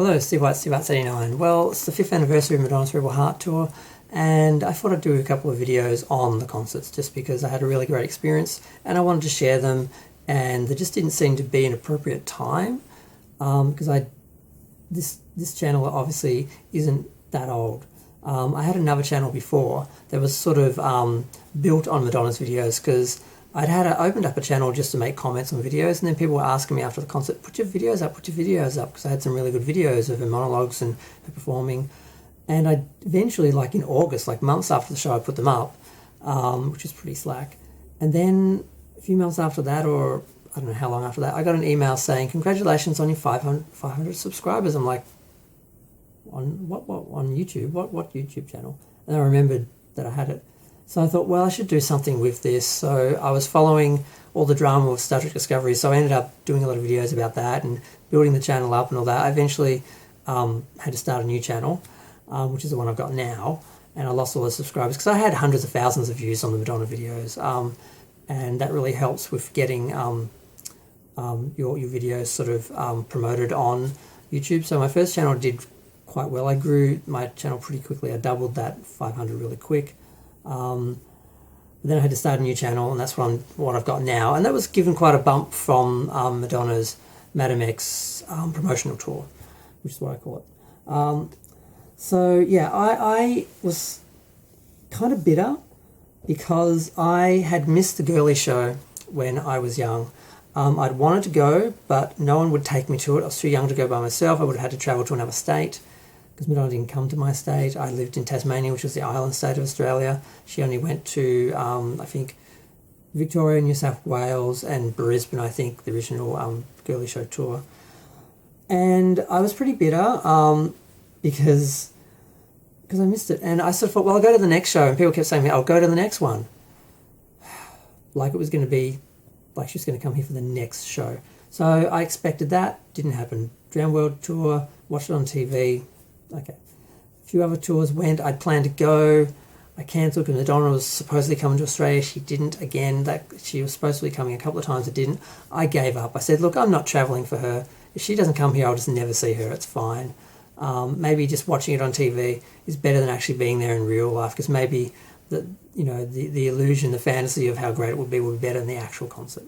Hello, Steve White, Steve White 89. Well, it's the 5th anniversary of Madonna's Rebel Heart Tour, and I thought I'd do a couple of videos on the concerts just because I had a really great experience and I wanted to share them, and there just didn't seem to be an appropriate time because this channel obviously isn't that old. I had another channel before that was sort of built on Madonna's videos because I opened up a channel just to make comments on videos, and then people were asking me after the concert, put your videos up, because I had some really good videos of her monologues and her performing. And I eventually, like in August, like months after the show, I put them up, which is pretty slack. And then a few months after that, or I don't know how long after that, I got an email saying, congratulations on your 500 subscribers. I'm like, on what on YouTube? What YouTube channel? And I remembered that I had it. So I thought, well, I should do something with this. So I was following all the drama with Star Trek Discovery, so I ended up doing a lot of videos about that and building the channel up and all that. I eventually had to start a new channel, which is the one I've got now, and I lost all the subscribers because I had hundreds of thousands of views on the Madonna videos, and that really helps with getting your videos sort of promoted on YouTube. So my first channel did quite well. I grew my channel pretty quickly. I doubled that 500 really quick. But then I had to start a new channel, and that's what I've got now. And that was given quite a bump from Madonna's Madame X promotional tour, which is what I call it. So yeah, I was kind of bitter because I had missed the girly show when I was young. I'd wanted to go, but no one would take me to it. I was too young to go by myself. I would have had to travel to another state, because Madonna didn't come to my state. I lived in Tasmania, which was the island state of Australia. She only went to, I think, Victoria, New South Wales, and Brisbane, I think, the original girly show tour. And I was pretty bitter because I missed it. And I sort of thought, well, I'll go to the next show. And people kept saying to me, I'll go to the next one. Like it was going to be, like she was going to come here for the next show. So I expected that. Didn't happen. Drown World Tour, watched it on TV. Okay. A few other tours went. I'd planned to go. I cancelled because Madonna was supposedly coming to Australia. She didn't again. She was supposed to be coming a couple of times. It didn't. I gave up. I said, look, I'm not travelling for her. If she doesn't come here, I'll just never see her. It's fine. Maybe just watching it on TV is better than actually being there in real life, because maybe the illusion, the fantasy of how great it would be better than the actual concert.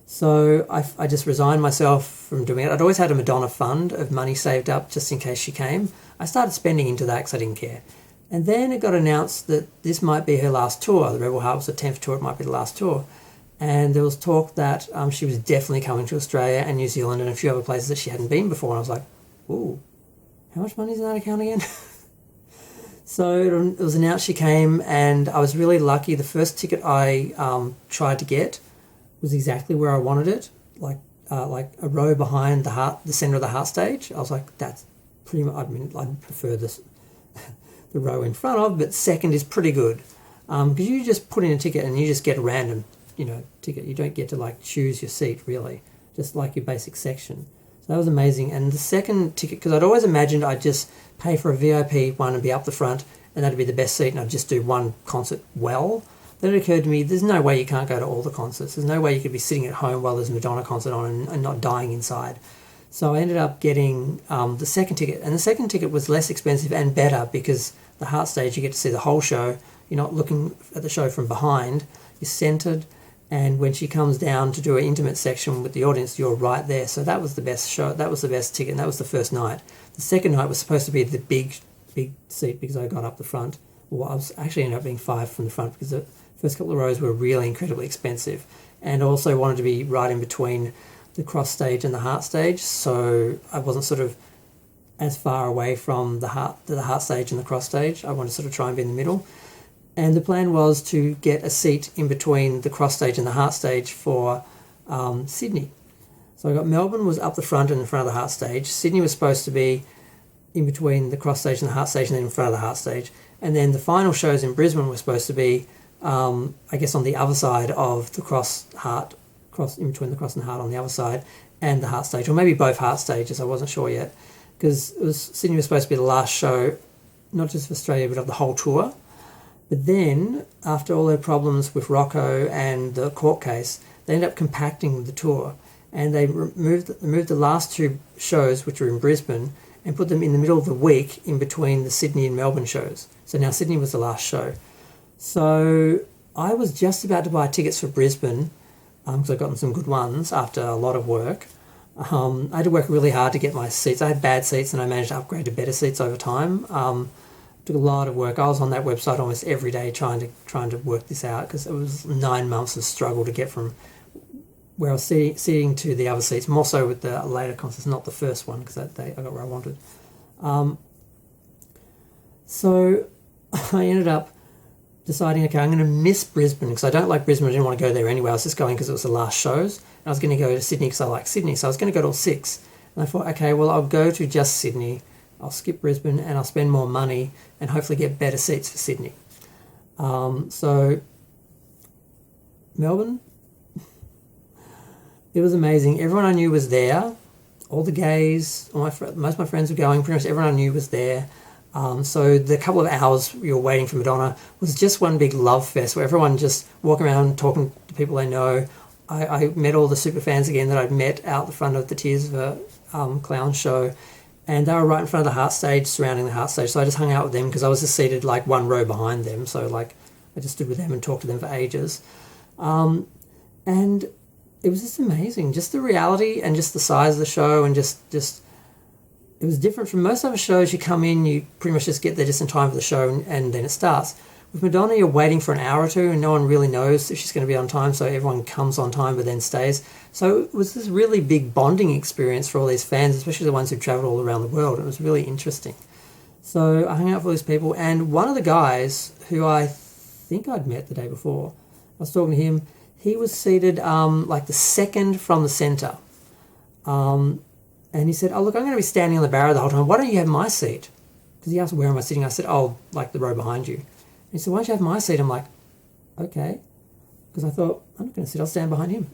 So I just resigned myself from doing it. I'd always had a Madonna fund of money saved up just in case she came. I started spending into that because I didn't care. And then it got announced that this might be her last tour. The Rebel Heart was the 10th tour. It might be the last tour. And there was talk that she was definitely coming to Australia and New Zealand and a few other places that she hadn't been before. And I was like, ooh, how much money is in that account again? So it was announced she came, and I was really lucky. The first ticket I tried to get was exactly where I wanted it, like a row behind the center of the heart stage. I was like, that's pretty much. I mean, I prefer the row in front of, but second is pretty good, because you just put in a ticket and you just get a random, ticket. You don't get to like choose your seat really, just like your basic section. So that was amazing. And the second ticket, because I'd always imagined I'd just pay for a VIP one and be up the front, and that'd be the best seat, and I'd just do one concert well. Then it occurred to me, there's no way you can't go to all the concerts. There's no way you could be sitting at home while there's a Madonna concert on and not dying inside. So I ended up getting the second ticket. And the second ticket was less expensive and better because the heart stage, you get to see the whole show. You're not looking at the show from behind. You're centered. And when she comes down to do an intimate section with the audience, you're right there. So that was the best show. That was the best ticket. And that was the first night. The second night was supposed to be the big seat because I got up the front. Well, I was actually ended up being 5 from the front because the first couple of rows were really incredibly expensive, and also wanted to be right in between the cross stage and the heart stage, so I wasn't sort of as far away from the heart stage and the cross stage. I wanted to sort of try and be in the middle, and the plan was to get a seat in between the cross stage and the heart stage for Sydney. So I got Melbourne was up the front and in front of the heart stage. Sydney was supposed to be in between the cross stage and the heart stage, and then in front of the heart stage, and then the final shows in Brisbane were supposed to be I guess on the other side of the cross in between the cross and the heart on the other side, and the heart stage, or maybe both heart stages. I wasn't sure yet, because Sydney was supposed to be the last show, not just of Australia but of the whole tour. But then, after all their problems with Rocco and the court case, they ended up compacting the tour, and they moved the last two shows, which were in Brisbane, and put them in the middle of the week in between the Sydney and Melbourne shows. So now Sydney was the last show. So I was just about to buy tickets for Brisbane, because I'd gotten some good ones after a lot of work. I had to work really hard to get my seats. I had bad seats and I managed to upgrade to better seats over time. Took a lot of work. I was on that website almost every day trying to work this out, because it was 9 months of struggle to get from where I was sitting to the other seats, more so with the later concerts, not the first one, because I got where I wanted. So I ended up deciding, okay, I'm going to miss Brisbane, because I don't like Brisbane. I didn't want to go there anyway. I was just going because it was the last shows. And I was going to go to Sydney because I like Sydney. So I was going to go to all 6. And I thought, okay, well, I'll go to just Sydney. I'll skip Brisbane and I'll spend more money and hopefully get better seats for Sydney. So Melbourne, it was amazing. Everyone I knew was there. All the gays, most of my friends were going. Pretty much everyone I knew was there. So the couple of hours you were waiting for Madonna was just one big love fest where everyone just walking around talking to people they know. I met all the super fans again that I'd met out the front of the Tears of a Clown show, and they were right in front of the Heart stage, surrounding the Heart stage. So I just hung out with them because I was just seated like one row behind them. So like I just stood with them and talked to them for ages. And it was just amazing, just the reality and just the size of the show, and just it was different from most other shows. You come in, you pretty much just get there just in time for the show, and then it starts. With Madonna, you're waiting for an hour or two, and no one really knows if she's going to be on time, so everyone comes on time but then stays. So it was this really big bonding experience for all these fans, especially the ones who travelled all around the world. It was really interesting. So I hung out with all these people, and one of the guys who I think I'd met the day before, I was talking to him. He was seated like the second from the centre. And he said, oh, look, I'm going to be standing on the barrier the whole time. Why don't you have my seat? Because he asked, where am I sitting? I said, oh, like the row behind you. And he said, why don't you have my seat? I'm like, okay. Because I thought, I'm not going to sit, I'll stand behind him,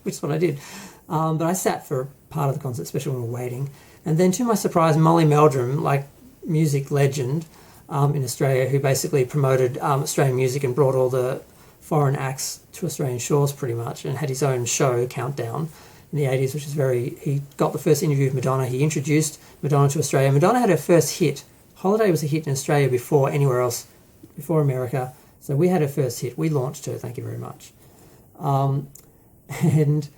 which is what I did. But I sat for part of the concert, especially when we were waiting. And then to my surprise, Molly Meldrum, like music legend in Australia, who basically promoted Australian music and brought all the foreign acts to Australian shores pretty much, and had his own show, Countdown, in the 80s, which is he got the first interview with Madonna. He introduced Madonna to Australia. Madonna had her first hit. Holiday was a hit in Australia before anywhere else, before America. So we had her first hit. We launched her, thank you very much. And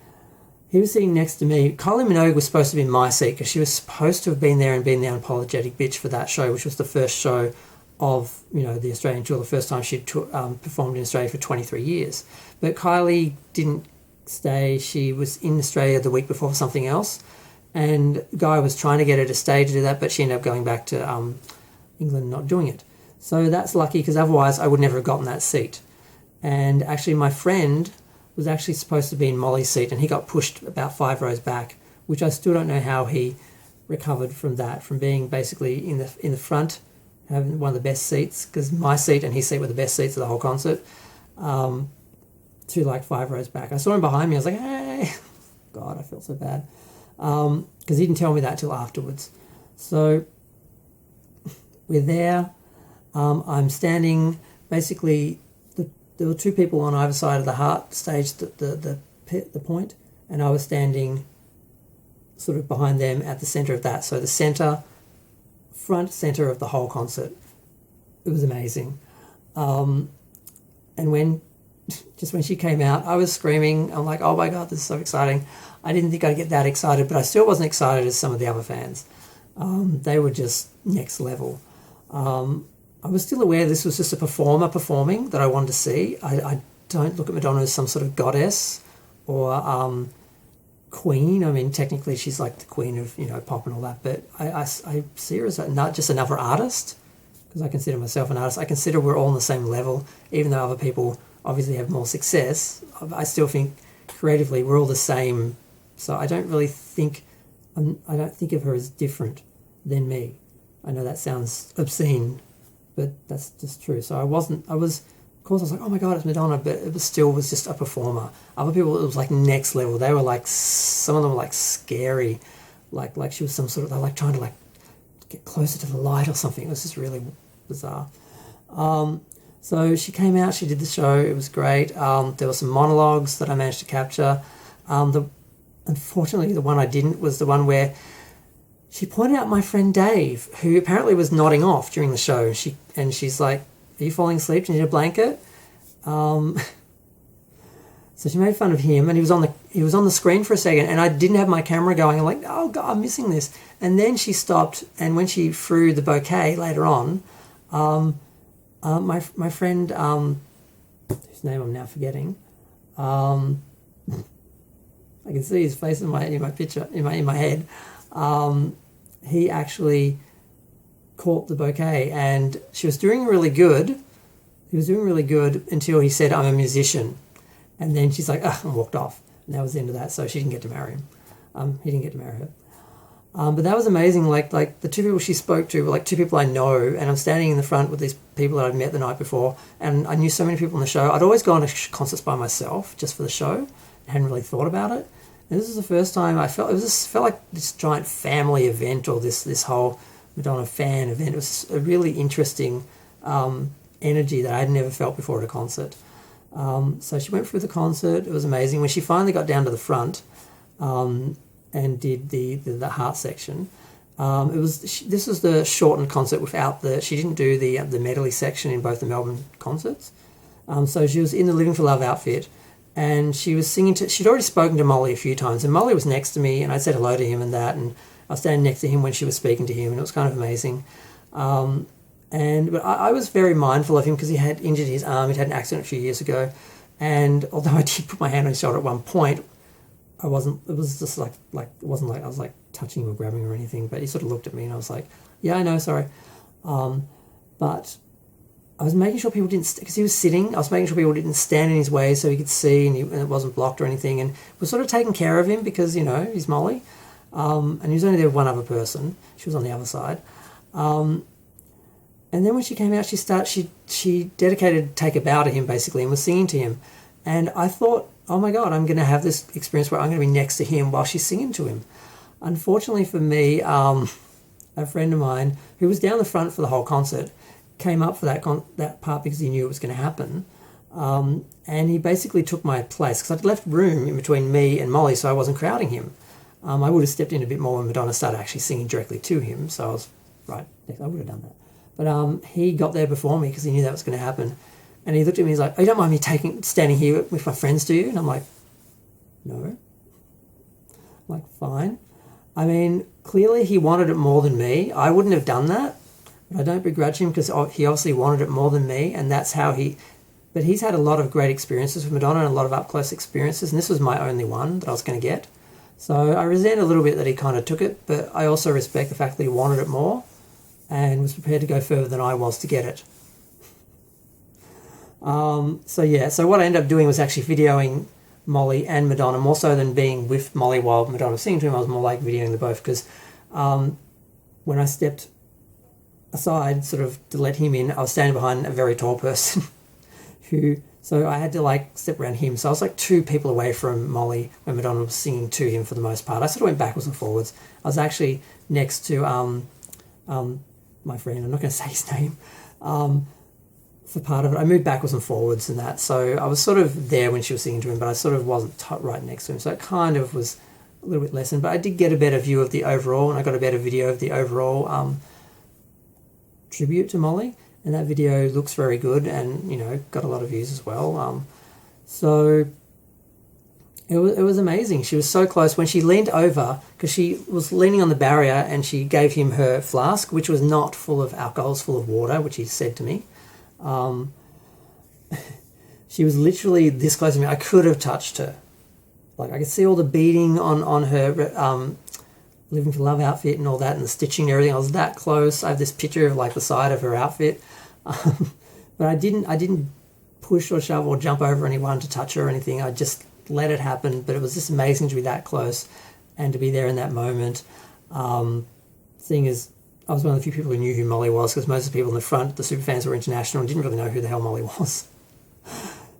he was sitting next to me. Kylie Minogue was supposed to be in my seat because she was supposed to have been there and been the unapologetic bitch for that show, which was the first show of, the Australian tour, the first time she'd performed in Australia for 23 years. But Kylie didn't stay. She was in Australia the week before for something else, and Guy was trying to get her to stay to do that, but she ended up going back to England and not doing it. So that's lucky, because otherwise I would never have gotten that seat. And actually my friend was actually supposed to be in Molly's seat, and he got pushed about 5 rows back, which I still don't know how he recovered from that, from being basically in the front, having one of the best seats, because my seat and his seat were the best seats of the whole concert, to like 5 rows back. I saw him behind me. I was like, hey, God, I felt so bad, because he didn't tell me that till afterwards. So we're there. I'm standing, basically, there were 2 people on either side of the Heart stage, the point, and I was standing sort of behind them at the centre of that. So the front centre of the whole concert. It was amazing. And when she came out, I was screaming. I'm like, oh my God, this is so exciting. I didn't think I'd get that excited, but I still wasn't excited as some of the other fans. They were just next level. I was still aware this was just a performer performing that I wanted to see. I don't look at Madonna as some sort of goddess or queen. I mean, technically she's like the queen of, pop and all that, but I see her as not just another artist, because I consider myself an artist. I consider we're all on the same level, even though other people obviously have more success. I still think creatively we're all the same. So I don't really think, I don't think of her as different than me. I know that sounds obscene, but that's just true. So of course I was like, oh my God, it's Madonna, but it was just a performer. Other people, it was like next level. They were like, some of them were like scary, like she was some sort of, they're like trying to like get closer to the light or something. It was just really bizarre. So she came out, she did the show, it was great. There were some monologues that I managed to capture. unfortunately, the one I didn't was the one where she pointed out my friend Dave, who apparently was nodding off during the show. She's like, "Are you falling asleep? Do you need a blanket?" So she made fun of him, and he was on the screen for a second, and I didn't have my camera going. I'm like, "Oh God, I'm missing this." And then she stopped, and when she threw the bouquet later on, my friend, whose name I'm now forgetting, I can see his face in my picture in my head. He actually caught the bouquet, and she was doing really good. He was doing really good until he said, "I'm a musician," and then she's like, "Ugh," and walked off. And that was the end of that. So she didn't get to marry him. He didn't get to marry her. But that was amazing. Like the two people she spoke to were like two people I know, and I'm standing in the front with these people that I'd met the night before, and I knew so many people on the show. I'd always gone to concerts by myself just for the show. I hadn't really thought about it. And this is the first time I felt like this giant family event, or this whole Madonna fan event. It was a really interesting energy that I had never felt before at a concert. So she went through the concert. It was amazing. When she finally got down to the front and did the heart section, this was the shortened concert without she didn't do the medley section in both the Melbourne concerts. So she was in the Living for Love outfit, and she was singing she'd already spoken to Molly a few times, and Molly was next to me, and I said hello to him and I was standing next to him when she was speaking to him, and it was kind of amazing. But I was very mindful of him because he had injured his arm. He'd had an accident a few years ago, and although I did put my hand on his shoulder at one point, I wasn't. It was just like it wasn't like I was like touching him or grabbing him or anything. But he sort of looked at me, and I was like, "Yeah, I know, sorry." But I was making sure people didn't, because he was sitting, I was making sure people didn't stand in his way so he could see, and it wasn't blocked or anything, and was sort of taking care of him because, he's Molly, and he was only there with one other person. She was on the other side. And then when she came out, she dedicated Take a Bow to him, basically, and was singing to him. And I thought, oh my God, I'm going to have this experience where I'm going to be next to him while she's singing to him. Unfortunately for me, a friend of mine who was down the front for the whole concert came up for that part because he knew it was going to happen. And he basically took my place because I'd left room in between me and Molly, so I wasn't crowding him. I would have stepped in a bit more when Madonna started actually singing directly to him, so I was right. I would have done that. But he got there before me because he knew that was going to happen. And he looked at me, he's like, "Oh, you don't mind me standing here with my friends, do you?" And I'm like, "No." I'm like, "Fine." I mean, clearly he wanted it more than me. I wouldn't have done that. But I don't begrudge him because he obviously wanted it more than me, and that's how but he's had a lot of great experiences with Madonna and a lot of up-close experiences, and this was my only one that I was going to get. So I resent a little bit that he kind of took it, but I also respect the fact that he wanted it more and was prepared to go further than I was to get it. So what I ended up doing was actually videoing Molly and Madonna, more so than being with Molly while Madonna was singing to him. I was more like videoing them both because when I stepped aside sort of to let him in, I was standing behind a very tall person so I had to step around him. So I was like two people away from Molly when Madonna was singing to him for the most part. I sort of went backwards and forwards. I was actually next to my friend, I'm not going to say his name, for part of it. I moved backwards and forwards and that. So I was sort of there when she was singing to him, but I sort of wasn't right next to him. So it kind of was a little bit lessened, but I did get a better view of the overall, and I got a better video of the overall tribute to Molly, and that video looks very good and got a lot of views as well. So it was amazing. She was so close when she leaned over, because she was leaning on the barrier, and she gave him her flask, which was not full of alcohol, it was full of water, which he said to me. She was literally this close to me. I could have touched her. I could see all the beading on her Living for Love outfit and all that, and the stitching and everything. I was that close. I have this picture of the side of her outfit, but I didn't push or shove or jump over anyone to touch her or anything. I just let it happen. But it was just amazing to be that close and to be there in that moment. Seeing as I was one of the few people who knew who Molly was, because most of the people in the front, the superfans, were international and didn't really know who the hell Molly was.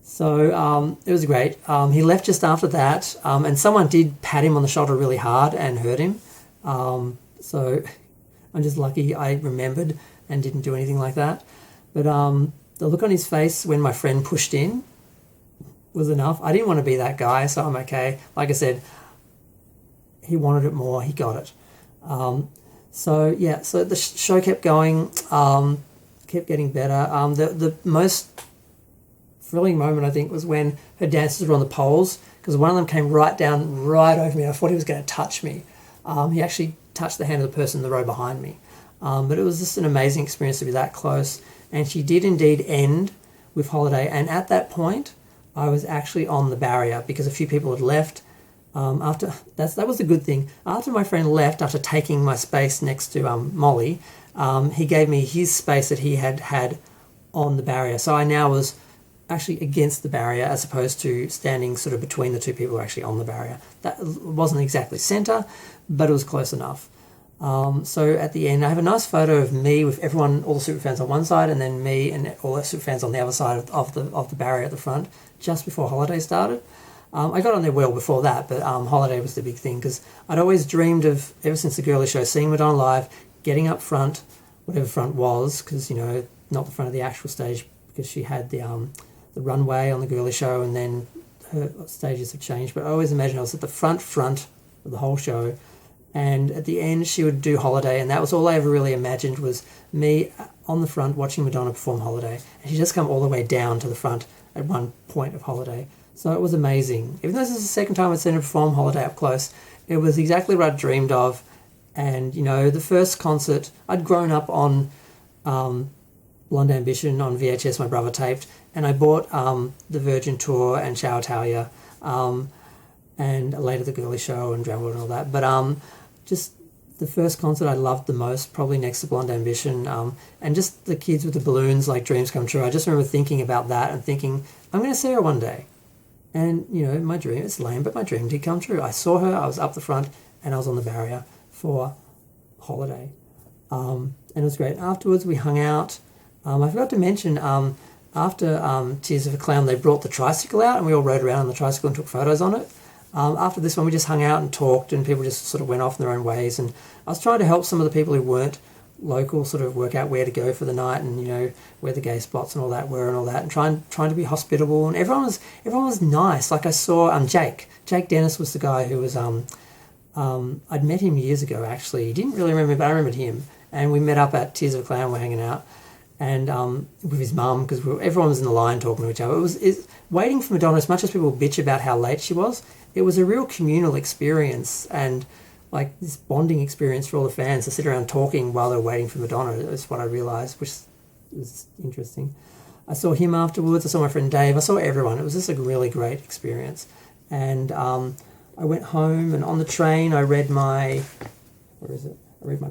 So it was great. He left just after that, and someone did pat him on the shoulder really hard and hurt him. So I'm just lucky I remembered and didn't do anything like that. But the look on his face when my friend pushed in was enough. I didn't want to be that guy, so I'm okay. Like I said, he wanted it more, he got it. So the show kept going, kept getting better. The most thrilling moment, I think, was when her dancers were on the poles, because one of them came right down, right over me. I thought he was going to touch me. He actually touched the hand of the person in the row behind me. But it was just an amazing experience to be that close. And she did indeed end with Holiday. And at that point, I was actually on the barrier because a few people had left. That was a good thing. After my friend left, after taking my space next to Molly, he gave me his space that he had on the barrier. So I now was actually against the barrier as opposed to standing sort of between the two people who were actually on the barrier. That wasn't exactly centre, but it was close enough. So at the end, I have a nice photo of me with everyone, all the superfans on one side, and then me and all the superfans on the other side of the barrier at the front, just before Holiday started. I got on there well before that, but Holiday was the big thing, because I'd always dreamed of, ever since the Girly Show, seeing Madonna live, getting up front, whatever front was, because, you know, not the front of the actual stage, because she had the runway on the Girly Show, and then her stages have changed. But I always imagined I was at the front of the whole show, and at the end she would do Holiday, and that was all I ever really imagined, was me on the front watching Madonna perform Holiday, and she'd just come all the way down to the front at one point of Holiday. So it was amazing. Even though this is the second time I'd seen her perform Holiday up close, it was exactly what I dreamed of. And, you know, the first concert, I'd grown up on Blonde Ambition on VHS, my brother taped, and I bought the Virgin Tour and Shower Italia, and later the Girly Show and Drowned and all that. But just the first concert I loved the most, probably next to Blonde Ambition, and just the kids with the balloons, like Dreams Come True. I just remember thinking about that and thinking, I'm going to see her one day. And, you know, my dream, it's lame, but my dream did come true. I saw her, I was up the front, and I was on the barrier for Holiday. And it was great. Afterwards, we hung out. I forgot to mention, after Tears of a Clown, they brought the tricycle out, and we all rode around on the tricycle and took photos on it. After this one, we just hung out and talked, and people just sort of went off in their own ways. And I was trying to help some of the people who weren't local sort of work out where to go for the night, and, you know, where the gay spots and all that were and all that, and trying to be hospitable. And everyone was nice. Like I saw Jake Dennis was the guy who was I'd met him years ago, actually. He didn't really remember me, but I remembered him, and we met up at Tears of a Clown. We're hanging out, and with his mum, because everyone was in the line talking to each other. It was waiting for Madonna. As much as people bitch about how late she was, it was a real communal experience, and like this bonding experience for all the fans to sit around talking while they're waiting for Madonna is what I realised, which was interesting. I saw him afterwards. I saw my friend Dave. I saw everyone. It was just a really great experience. And I went home, and on the train I read my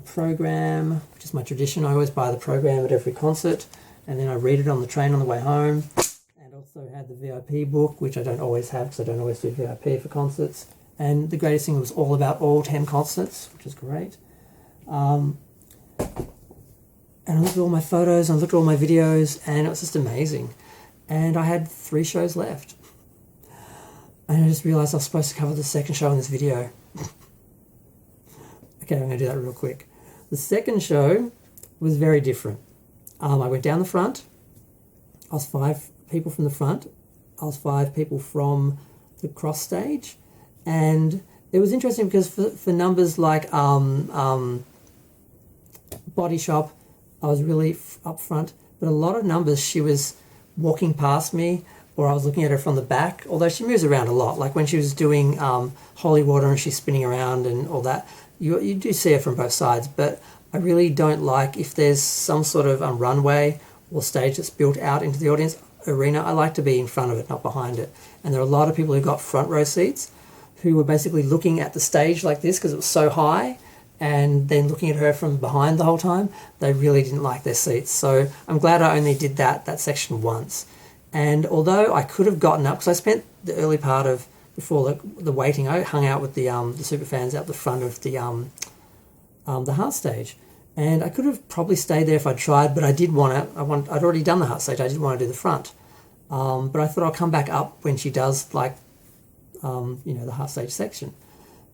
program, which is my tradition. I always buy the program at every concert, and then I read it on the train on the way home. And also had the VIP book, which I don't always have because I don't always do VIP for concerts. And the greatest thing was all about all 10 concerts, which is great. And I looked at all my photos, I looked at all my videos, and it was just amazing. And I had 3 shows left. And I just realised I was supposed to cover the second show in this video. Okay, I'm going to do that real quick. The second show was very different. I went down the front. I was 5 people from the front. I was 5 people from the cross stage. And it was interesting because for numbers like Body Shop, I was really up front. But a lot of numbers, she was walking past me, or I was looking at her from the back, although she moves around a lot. Like when she was doing Holy Water and she's spinning around and all that, you do see her from both sides. But I really don't like, if there's some sort of runway or stage that's built out into the audience arena, I like to be in front of it, not behind it. And there are a lot of people who got front row seats who were basically looking at the stage like this because it was so high, and then looking at her from behind the whole time. They really didn't like their seats. So I'm glad I only did that section once. And although I could have gotten up, because I spent the early part of, before the waiting, I hung out with the super fans out the front of the Heart stage. And I could have probably stayed there if I'd tried, but I did want to, I'd already done the Heart stage, I didn't want to do the front. But I thought I'll come back up when she does, like, the Heart stage section.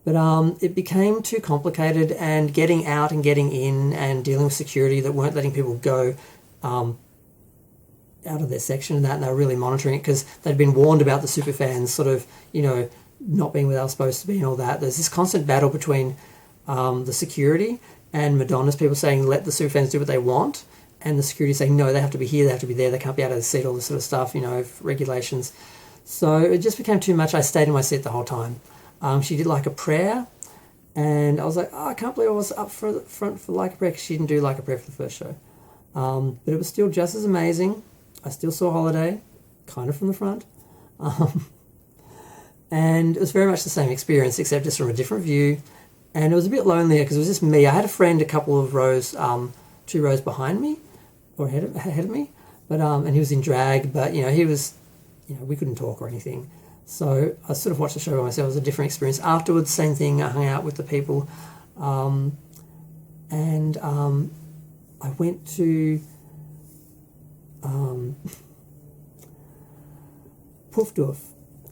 But it became too complicated, and getting out and getting in and dealing with security that weren't letting people go out of their section and that, and they were really monitoring it because they'd been warned about the superfans sort of, not being where they were supposed to be and all that. There's this constant battle between the security and Madonna's people saying let the superfans do what they want, and the security saying no, they have to be here, they have to be there, they can't be out of the seat, all this sort of stuff, regulations. So it just became too much. I stayed in my seat the whole time. She did like a prayer, and I was like, oh, I can't believe I was up for the front for like a prayer, because she didn't do like a prayer for the first show. But it was still just as amazing. I still saw Holiday, kind of from the front. And it was very much the same experience, except just from a different view. And it was a bit lonelier because it was just me. I had a friend a couple of rows, 2 rows behind me, or ahead of me. But and he was in drag, but he was, we couldn't talk or anything. So I sort of watched the show by myself. It was a different experience. Afterwards, same thing. I hung out with the people, and I went to Puffdorf,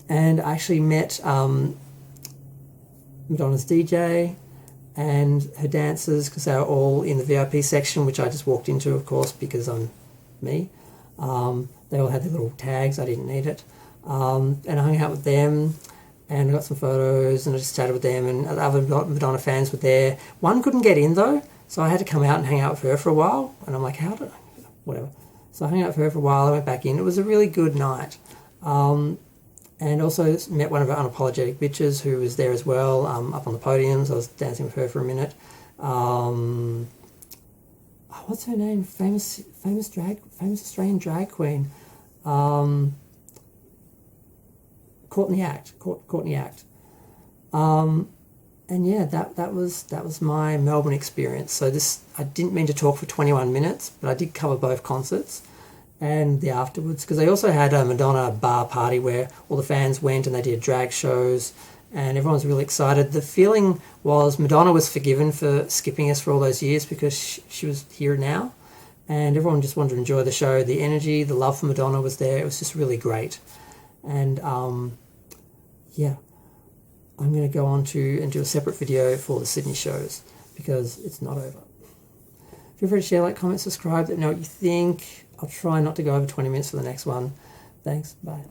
and I actually met Madonna's DJ and her dancers, because they were all in the VIP section, which I just walked into, of course, because I'm me. They all had their little tags. I didn't need it. And I hung out with them, and I got some photos, and I just chatted with them, and other Madonna fans were there. One couldn't get in, though, so I had to come out and hang out with her for a while, and I'm like, whatever. So I hung out with her for a while, I went back in. It was a really good night. And also met one of our unapologetic bitches who was there as well, up on the podiums. I was dancing with her for a minute. What's her name? Famous Australian drag queen. Courtney Act. And yeah, that was my Melbourne experience. So I didn't mean to talk for 21 minutes, but I did cover both concerts and the afterwards, because they also had a Madonna bar party where all the fans went and they did drag shows, and everyone was really excited. The feeling was Madonna was forgiven for skipping us for all those years, because she was here now, and everyone just wanted to enjoy the show. The energy, the love for Madonna was there. It was just really great. And yeah, I'm going to go on to and do a separate video for the Sydney shows, because it's not over. Feel free to share, like, comment, subscribe, let me know what you think. I'll try not to go over 20 minutes for the next one. Thanks, bye.